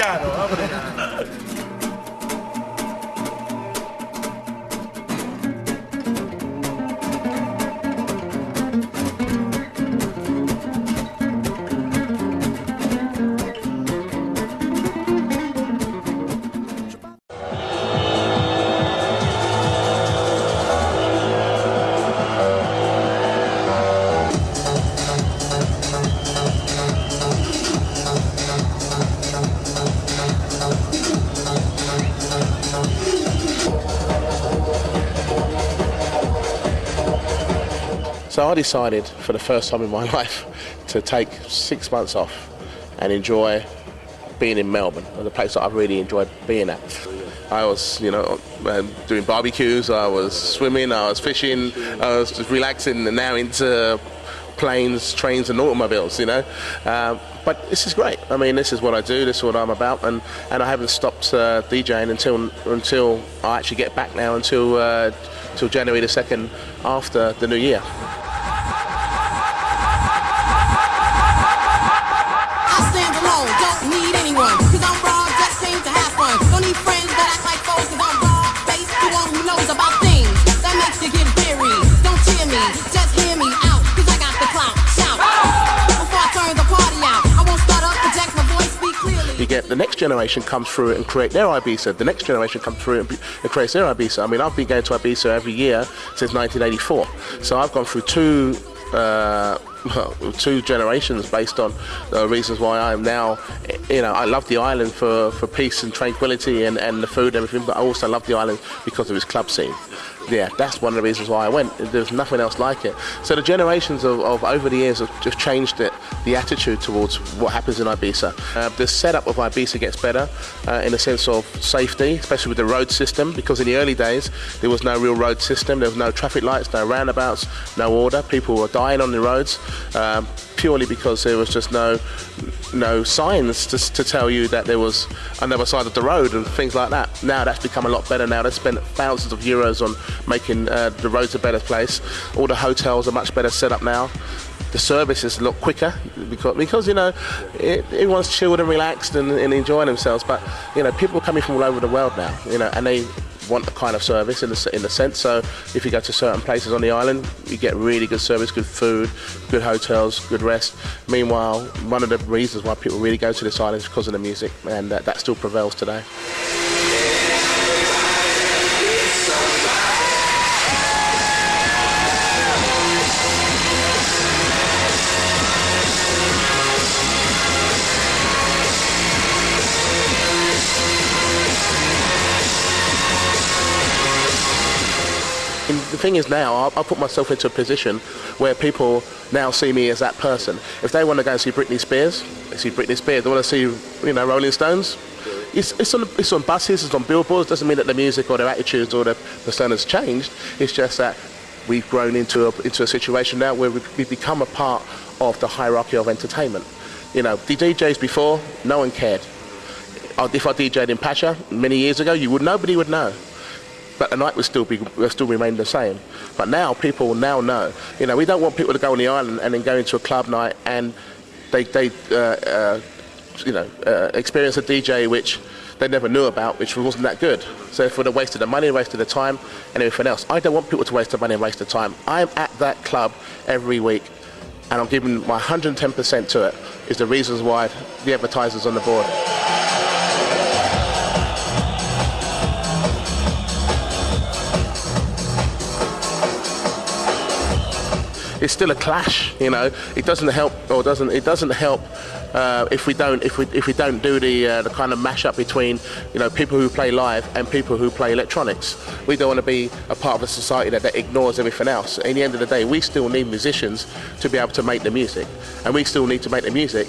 Obrigado, obrigado. So I decided for the first time in my life to take 6 months off and enjoy being in Melbourne, the place that I've really enjoyed being at. I was, doing barbecues, I was swimming, I was fishing, I was just relaxing, and now into planes, trains and automobiles, But this is great. I mean, this is what I do, this is what I'm about, and I haven't stopped DJing until I actually get back now, until January the 2nd after the new year. You get the next generation comes through and create their Ibiza. The next generation comes through and creates their Ibiza. I mean, I've been going to Ibiza every year since 1984. So I've gone through two generations based on the reasons why I am now, I love the island for peace and tranquility and the food and everything, but I also love the island because of its club scene. Yeah, that's one of the reasons why I went. There's nothing else like it. So the generations of over the years have just changed the attitude towards what happens in Ibiza. The setup of Ibiza gets better in the sense of safety, especially with the road system, because in the early days there was no real road system. There was no traffic lights, no roundabouts, no order. People were dying on the roads purely because there was just no signs to tell you that there was another side of the road and things like that. Now that's become a lot better. Now they've spent thousands of euros on making the roads a better place. All the hotels are much better set up now. The service is a lot quicker because everyone's chilled and relaxed and enjoying themselves. But people are coming from all over the world now, and they want the kind of service in the sense. So if you go to certain places on the island, you get really good service, good food, good hotels, good rest. Meanwhile, one of the reasons why people really go to this island is because of the music, and that still prevails today. And the thing is now, I put myself into a position where people now see me as that person. If they want to go and see Britney Spears, they see Britney Spears. They want to see, Rolling Stones. It's on buses, it's on billboards. Doesn't mean that the music or their attitudes or their personas changed. It's just that we've grown into a situation now where we've become a part of the hierarchy of entertainment. The DJs before, no one cared. If I DJ'd in Pacha many years ago, nobody would know. But the night would still remain the same. But now people know. We don't want people to go on the island and then go into a club night and they experience a DJ which they never knew about, which wasn't that good. So if they wasted the money, wasted the time, and everything else. I don't want people to waste the money and waste the time. I'm at that club every week, and I'm giving my 110% to it. Is the reasons why the advertisers on the board. It's still a clash, It doesn't help, if we don't do the kind of mashup between people who play live and people who play electronics. We don't want to be a part of a society that ignores everything else. At the end of the day, we still need musicians to be able to make the music, and we still need to make the music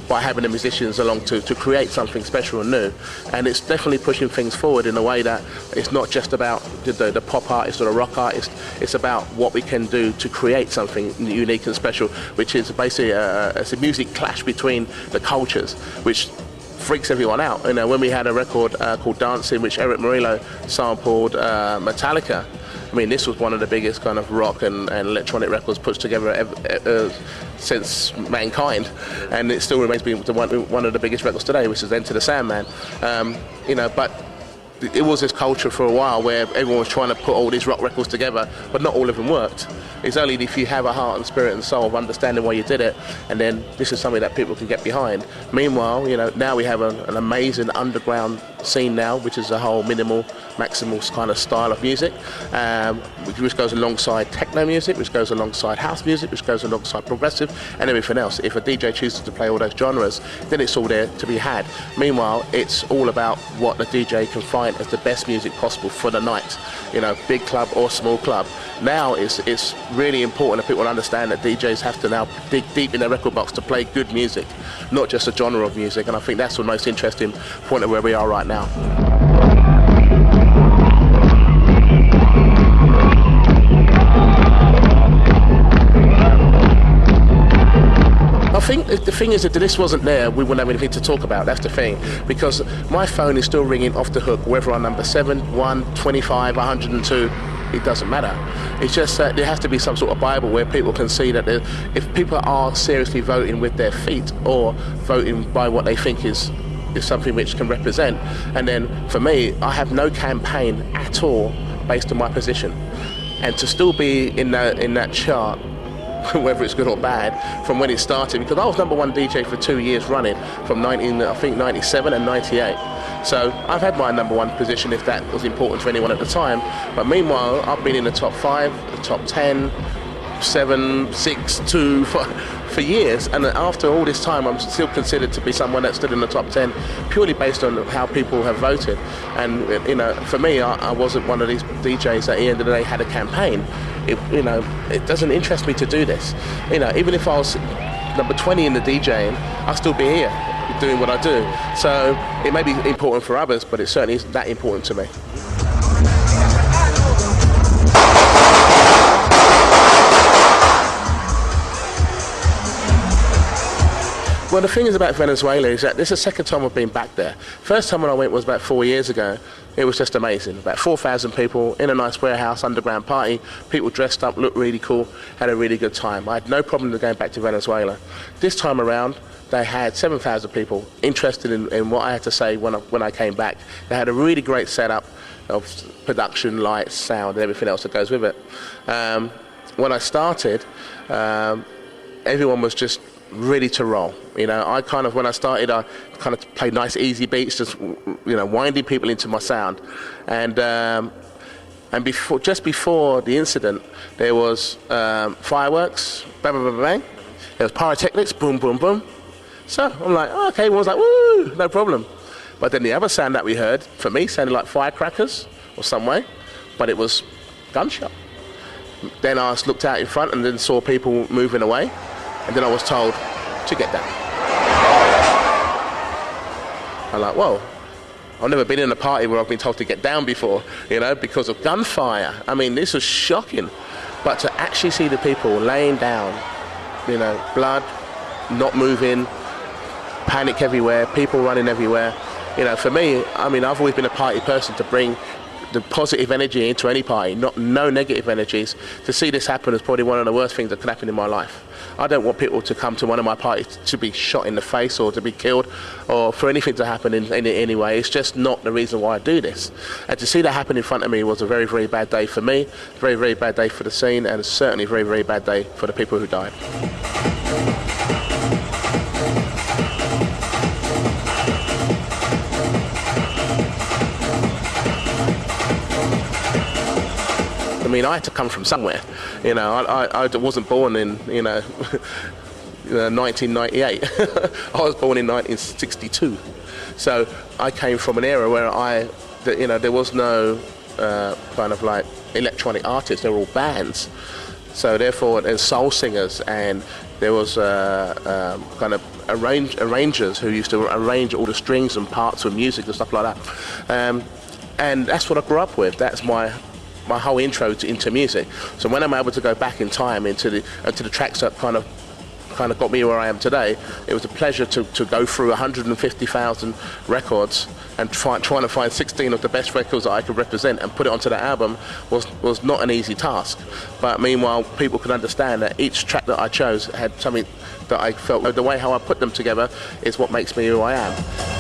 by having the musicians along to create something special and new. And it's definitely pushing things forward in a way that it's not just about the pop artist or the rock artist. It's about what we can do to create something unique and special, which is basically it's a music clash between the cultures, which freaks everyone out. When we had a record called Dancing, which Eric Morillo sampled Metallica. mean, this was one of the biggest kind of rock and electronic records put together since mankind, and it still remains being one of the biggest records today, which is Enter the Sandman. But it was this culture for a while where everyone was trying to put all these rock records together, but not all of them worked. It's only if you have a heart and spirit and soul of understanding why you did it, and then this is something that people can get behind. Meanwhile, now we have an amazing underground scene now, which is a whole minimal, maximal kind of style of music, which goes alongside techno music, which goes alongside house music, which goes alongside progressive, and everything else. If a DJ chooses to play all those genres, then it's all there to be had. Meanwhile, it's all about what the DJ can find as the best music possible for the night, big club or small club. Now it's really important that people understand that DJs have to now dig deep in their record box to play good music, not just a genre of music, and I think that's the most interesting point of where we are right now. I think the thing is that if this wasn't there, we wouldn't have anything to talk about. That's the thing, because my phone is still ringing off the hook, whether I'm number 7, 1, 25, 102, it doesn't matter. It's just that there has to be some sort of Bible where people can see that if people are seriously voting with their feet or voting by what they think is something which can represent. And then for me, I have no campaign at all based on my position, and to still be in that chart, whether it's good or bad, from when it started, because I was number 1 DJ for 2 years running, from 97 and 98. So I've had my number 1 position, if that was important to anyone at the time. But meanwhile, I've been in the top 5, the top 10, 7, 6, 2 for years, and after all this time I'm still considered to be someone that stood in the top 10 purely based on how people have voted. And for me, I wasn't one of these DJs that at the end of the day had a campaign. It doesn't interest me to do this. Even if I was number 20 in the DJing, I'll still be here doing what I do. So it may be important for others, but it certainly isn't that important to me. Well, the thing is about Venezuela is that this is the second time I've been back there. First time when I went was about 4 years ago. It was just amazing. About 4,000 people in a nice warehouse, underground party. People dressed up, looked really cool, had a really good time. I had no problem with going back to Venezuela. This time around, they had 7,000 people interested in what I had to say when I came back. They had a really great setup of production, lights, sound, and everything else that goes with it. When I started, everyone was just ready to roll. When I started, I kind of played nice easy beats, just winding people into my sound. And just before the incident, there was fireworks, bang, bang, bang, bang. There was pyrotechnics, boom, boom, boom. So I'm like, oh, okay, everyone's like, woo, no problem. But then the other sound that we heard, for me, sounded like firecrackers or some way, but it was gunshot. Then I looked out in front and then saw people moving away. And then I was told to get down. I'm like, whoa, I've never been in a party where I've been told to get down before, because of gunfire. I mean, this was shocking. But to actually see the people laying down, blood, not moving, panic everywhere, people running everywhere. For me, I've always been a party person to bring the positive energy into any party, no negative energies. To see this happen is probably one of the worst things that could happen in my life. I don't want people to come to one of my parties to be shot in the face or to be killed or for anything to happen in any way. It's just not the reason why I do this. And to see that happen in front of me was a very, very bad day for me, a very, very bad day for the scene, and certainly a very, very bad day for the people who died. I had to come from somewhere. I wasn't born in 1998. I was born in 1962. So I came from an era where there was no kind of like electronic artists. They were all bands. So therefore, there's soul singers, and there was kind of arrangers who used to arrange all the strings and parts of music and stuff like that. And that's what I grew up with. That's my whole intro into music. So when I'm able to go back in time into the tracks that kind of kind of got me where I am today. It was a pleasure to go through 150,000 records and trying to find 16 of the best records that I could represent and put it onto that album was not an easy task. But meanwhile, people could understand that each track that I chose had something that I felt, the way how I put them together is what makes me who I am.